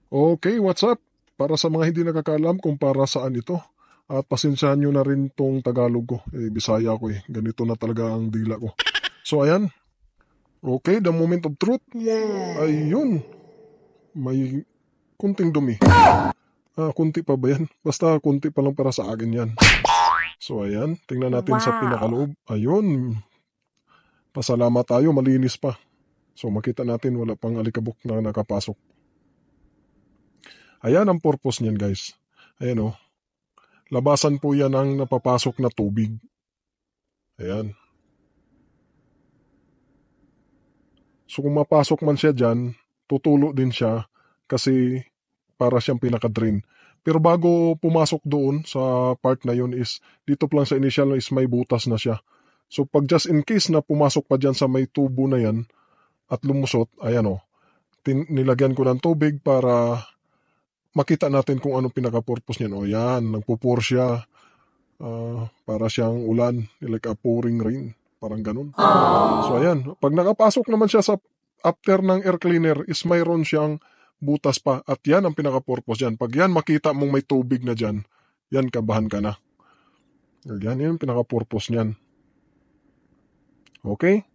Okay, what's up? Para sa mga hindi nakakaalam kung para saan ito, at pasensyahan nyo na rin tong Tagalog ko. Bisaya ko eh. Ganito na talaga ang dila ko. So ayan, okay, the moment of truth. Ayun, may kunting dumi. Kunti pa ba yan? Basta kunti pa lang para sa akin yan. So ayan, tingnan natin sa Wow. pinakaloob. Ayun, pasalamat tayo, malinis pa. So makita natin wala pang alikabok na nakapasok. Ayan ang purpose niyan guys. Ayan oh. Labasan po yan ang napapasok na tubig. Ayan. So kung mapasok man siya dyan, tutulo din siya kasi para siyang pinaka-drain. Pero bago pumasok doon sa part na yun is, dito pa lang sa initial is may butas na siya. So pag just in case na pumasok pa dyan sa may tubo na yan at lumusot, ayan o, nilagyan ko ng tubig para makita natin kung anong pinaka-purpose niyan. O yan, nagpupur siya. Para siyang ulan, like a pouring rain, parang ganun. So ayan, pag nakapasok naman siya sa after ng air cleaner is mayroon siyang butas pa at yan ang pinaka-purpose dyan. Pag yan makita mong may tubig na dyan, yan kabahan ka na. Yan yung pinaka-purpose niyan. Okay?